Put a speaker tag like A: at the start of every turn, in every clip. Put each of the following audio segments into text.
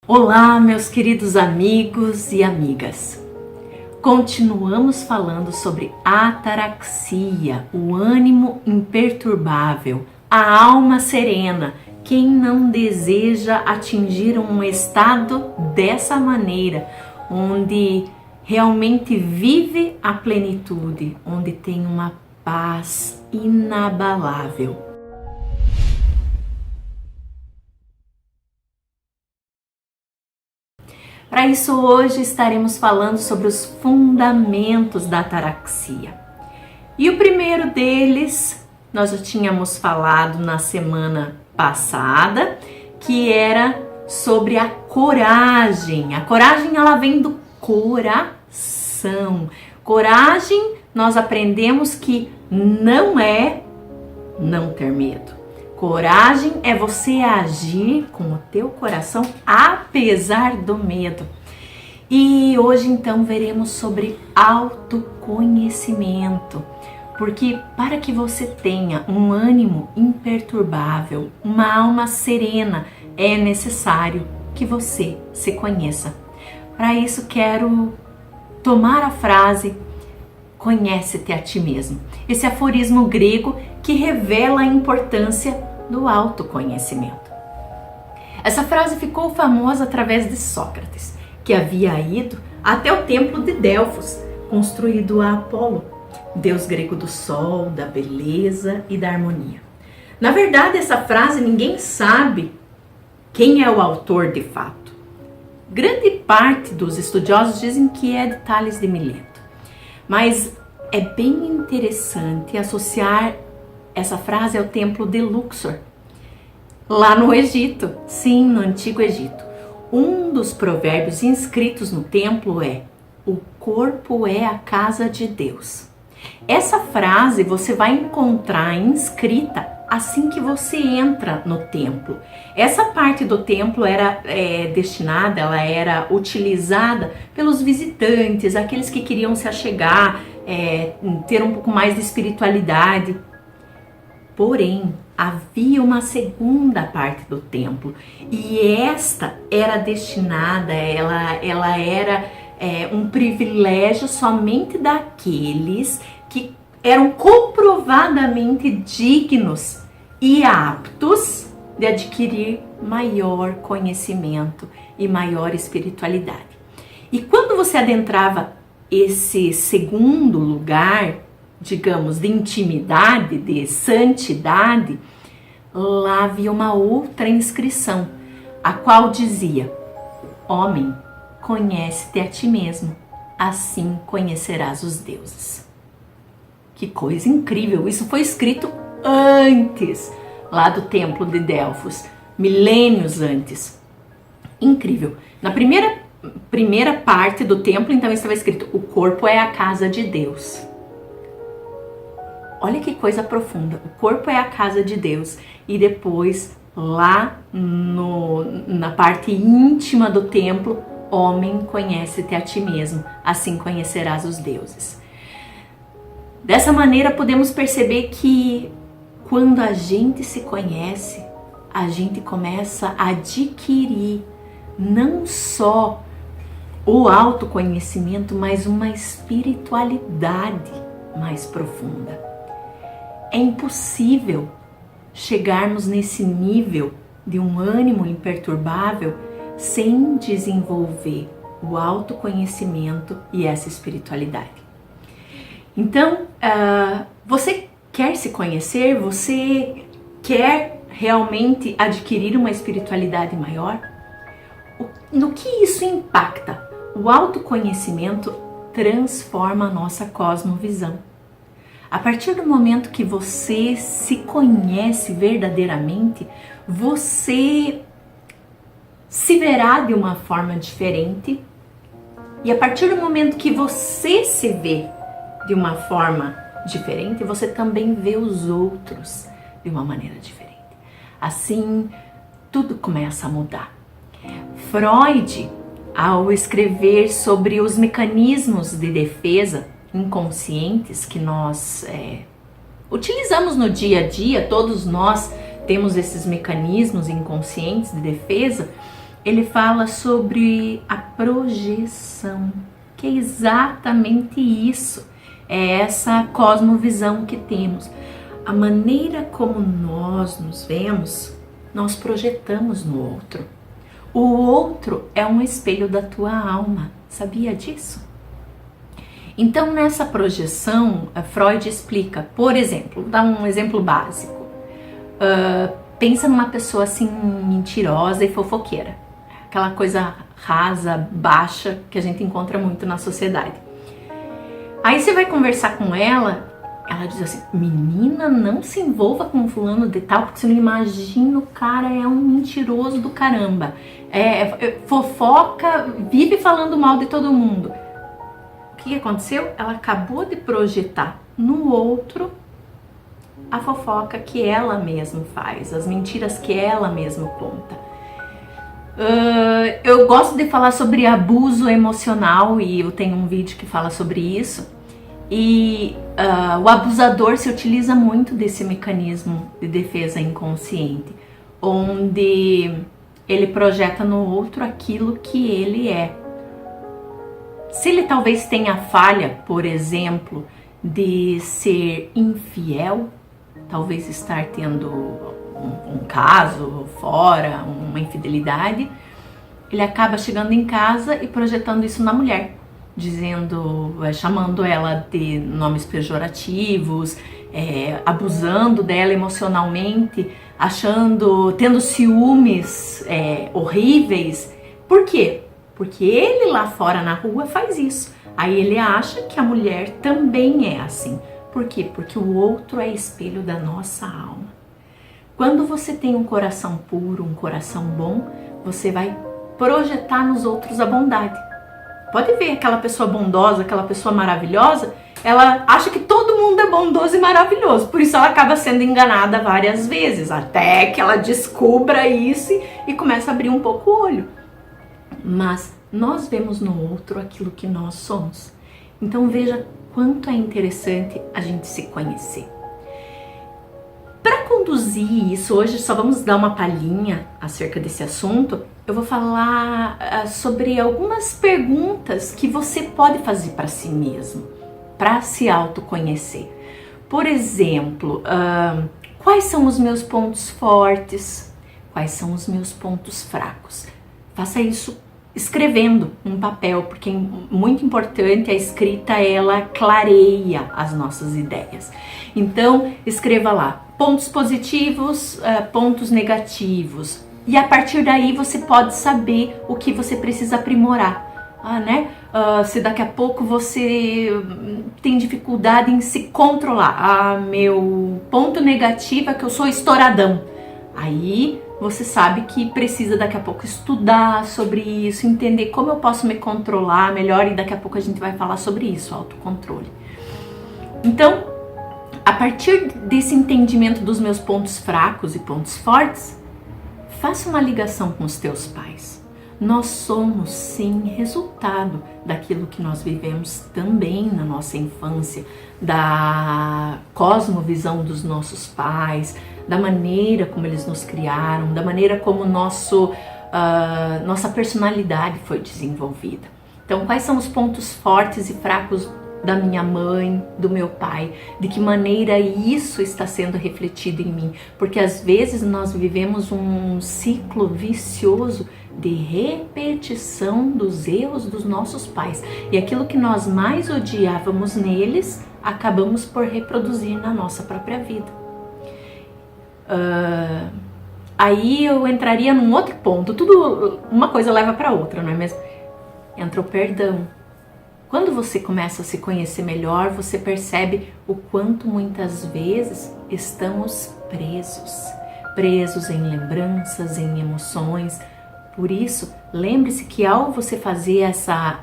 A: Olá, meus queridos amigos e amigas. Continuamos falando sobre ataraxia, o ânimo imperturbável, a alma serena. Quem não deseja atingir um estado dessa maneira, onde realmente vive a plenitude, onde tem uma paz inabalável? Para isso, hoje estaremos falando sobre os fundamentos da ataraxia. E o primeiro deles, nós já tínhamos falado na semana passada, que era sobre a coragem. A coragem, ela vem do coração. Coragem, nós aprendemos que não é não ter medo. Coragem é você agir com o teu coração apesar do medo. E hoje então veremos sobre autoconhecimento, porque para que você tenha um ânimo imperturbável, uma alma serena, é necessário que você se conheça. Para isso quero tomar a frase "Conhece-te a ti mesmo", esse aforismo grego que revela a importância do autoconhecimento. Essa frase ficou famosa através de Sócrates, que havia ido até o templo de Delfos, construído a Apolo, deus grego do sol, da beleza e da harmonia. Na verdade, essa frase ninguém sabe quem é o autor de fato. Grande parte dos estudiosos dizem que é de Tales de Mileto, mas é bem interessante associar essa frase ao templo de Luxor, lá no Egito, sim, no Antigo Egito. Um dos provérbios inscritos no templo é: "O corpo é a casa de Deus". Essa frase você vai encontrar inscrita assim que você entra no templo. Essa parte do templo era destinada, ela era utilizada pelos visitantes, aqueles que queriam se achegar, ter um pouco mais de espiritualidade. Porém, havia uma segunda parte do templo e esta era destinada, ela era um privilégio somente daqueles que eram comprovadamente dignos e aptos de adquirir maior conhecimento e maior espiritualidade. E quando você adentrava esse segundo lugar, digamos, de intimidade, de santidade, lá havia uma outra inscrição, a qual dizia: "Homem, conhece-te a ti mesmo, assim conhecerás os deuses". Que coisa incrível! Isso foi escrito antes, lá do templo de Delfos, milênios antes. Incrível! Na primeira parte do templo, então, estava escrito: "O corpo é a casa de Deus". Olha que coisa profunda, o corpo é a casa de Deus. E depois, lá na parte íntima do templo, "Homem, conhece-te a ti mesmo, assim conhecerás os deuses". Dessa maneira, podemos perceber que quando a gente se conhece, a gente começa a adquirir não só o autoconhecimento, mas uma espiritualidade mais profunda. É impossível chegarmos nesse nível de um ânimo imperturbável sem desenvolver o autoconhecimento e essa espiritualidade. Então, você quer se conhecer? Você quer realmente adquirir uma espiritualidade maior? No que isso impacta? O autoconhecimento transforma a nossa cosmovisão. A partir do momento que você se conhece verdadeiramente, você se verá de uma forma diferente. E a partir do momento que você se vê de uma forma diferente, você também vê os outros de uma maneira diferente. Assim, tudo começa a mudar. Freud, ao escrever sobre os mecanismos de defesa inconscientes que nós utilizamos no dia a dia, todos nós temos esses mecanismos inconscientes de defesa, ele fala sobre a projeção, que é exatamente isso, é essa cosmovisão que temos. A maneira como nós nos vemos, nós projetamos no outro. O outro é um espelho da tua alma, sabia disso? Então, nessa projeção, Freud explica, por exemplo, vou dar um exemplo básico. Pensa numa pessoa assim mentirosa e fofoqueira, aquela coisa rasa, baixa, que a gente encontra muito na sociedade. Aí você vai conversar com ela, ela diz assim: menina, não se envolva com fulano de tal, porque você não imagina, o cara é um mentiroso do caramba, fofoca, vive falando mal de todo mundo. O que aconteceu? Ela acabou de projetar no outro a fofoca que ela mesma faz, as mentiras que ela mesma conta. Eu gosto de falar sobre abuso emocional e eu tenho um vídeo que fala sobre isso. E o abusador se utiliza muito desse mecanismo de defesa inconsciente, onde ele projeta no outro aquilo que ele é. Se ele talvez tenha a falha, por exemplo, de ser infiel, talvez estar tendo um caso fora, uma infidelidade, ele acaba chegando em casa e projetando isso na mulher, chamando ela de nomes pejorativos, abusando dela emocionalmente, tendo ciúmes horríveis. Por quê? Porque ele lá fora na rua faz isso. Aí ele acha que a mulher também é assim. Por quê? Porque o outro é espelho da nossa alma. Quando você tem um coração puro, um coração bom, você vai projetar nos outros a bondade. Pode ver aquela pessoa bondosa, aquela pessoa maravilhosa, ela acha que todo mundo é bondoso e maravilhoso. Por isso ela acaba sendo enganada várias vezes, até que ela descubra isso e comece a abrir um pouco o olho. Mas nós vemos no outro aquilo que nós somos. Então veja quanto é interessante a gente se conhecer. Para conduzir isso, hoje só vamos dar uma palhinha acerca desse assunto. Eu vou falar sobre algumas perguntas que você pode fazer para si mesmo, para se autoconhecer. Por exemplo, quais são os meus pontos fortes? Quais são os meus pontos fracos? Faça isso escrevendo num papel, porque é muito importante, a escrita ela clareia as nossas ideias. Então, escreva lá pontos positivos, pontos negativos. E a partir daí você pode saber o que você precisa aprimorar. Se daqui a pouco você tem dificuldade em se controlar. Meu ponto negativo é que eu sou estouradão. Aí você sabe que precisa daqui a pouco estudar sobre isso, entender como eu posso me controlar melhor, e daqui a pouco a gente vai falar sobre isso, autocontrole. Então, a partir desse entendimento dos meus pontos fracos e pontos fortes, faça uma ligação com os teus pais. Nós somos, sim, resultado daquilo que nós vivemos também na nossa infância, da cosmovisão dos nossos pais, da maneira como eles nos criaram, da maneira como nossa personalidade foi desenvolvida. Então, quais são os pontos fortes e fracos da minha mãe, do meu pai, de que maneira isso está sendo refletido em mim, porque às vezes nós vivemos um ciclo vicioso de repetição dos erros dos nossos pais, e aquilo que nós mais odiávamos neles, acabamos por reproduzir na nossa própria vida. Aí eu entraria num outro ponto, uma coisa leva para outra, não é mesmo? Entra o perdão. Quando você começa a se conhecer melhor, você percebe o quanto muitas vezes estamos presos em lembranças, em emoções. Por isso, lembre-se que ao você fazer essa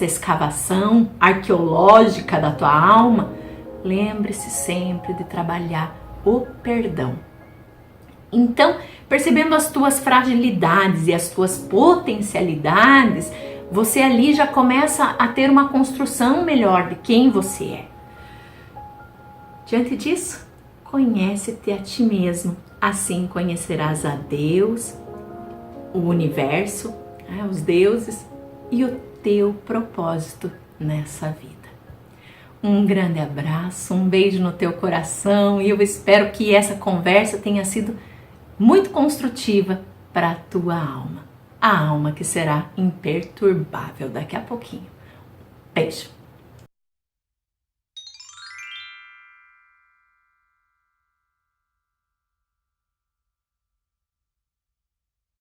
A: escavação arqueológica da tua alma, lembre-se sempre de trabalhar o perdão. Então, percebendo as tuas fragilidades e as tuas potencialidades, você ali já começa a ter uma construção melhor de quem você é. Diante disso, conhece-te a ti mesmo, assim conhecerás a Deus, o universo né, os deuses e o teu propósito nessa vida. Um grande abraço, um beijo no teu coração e eu espero que essa conversa tenha sido muito construtiva para a tua alma. A alma que será imperturbável daqui a pouquinho. Beijo!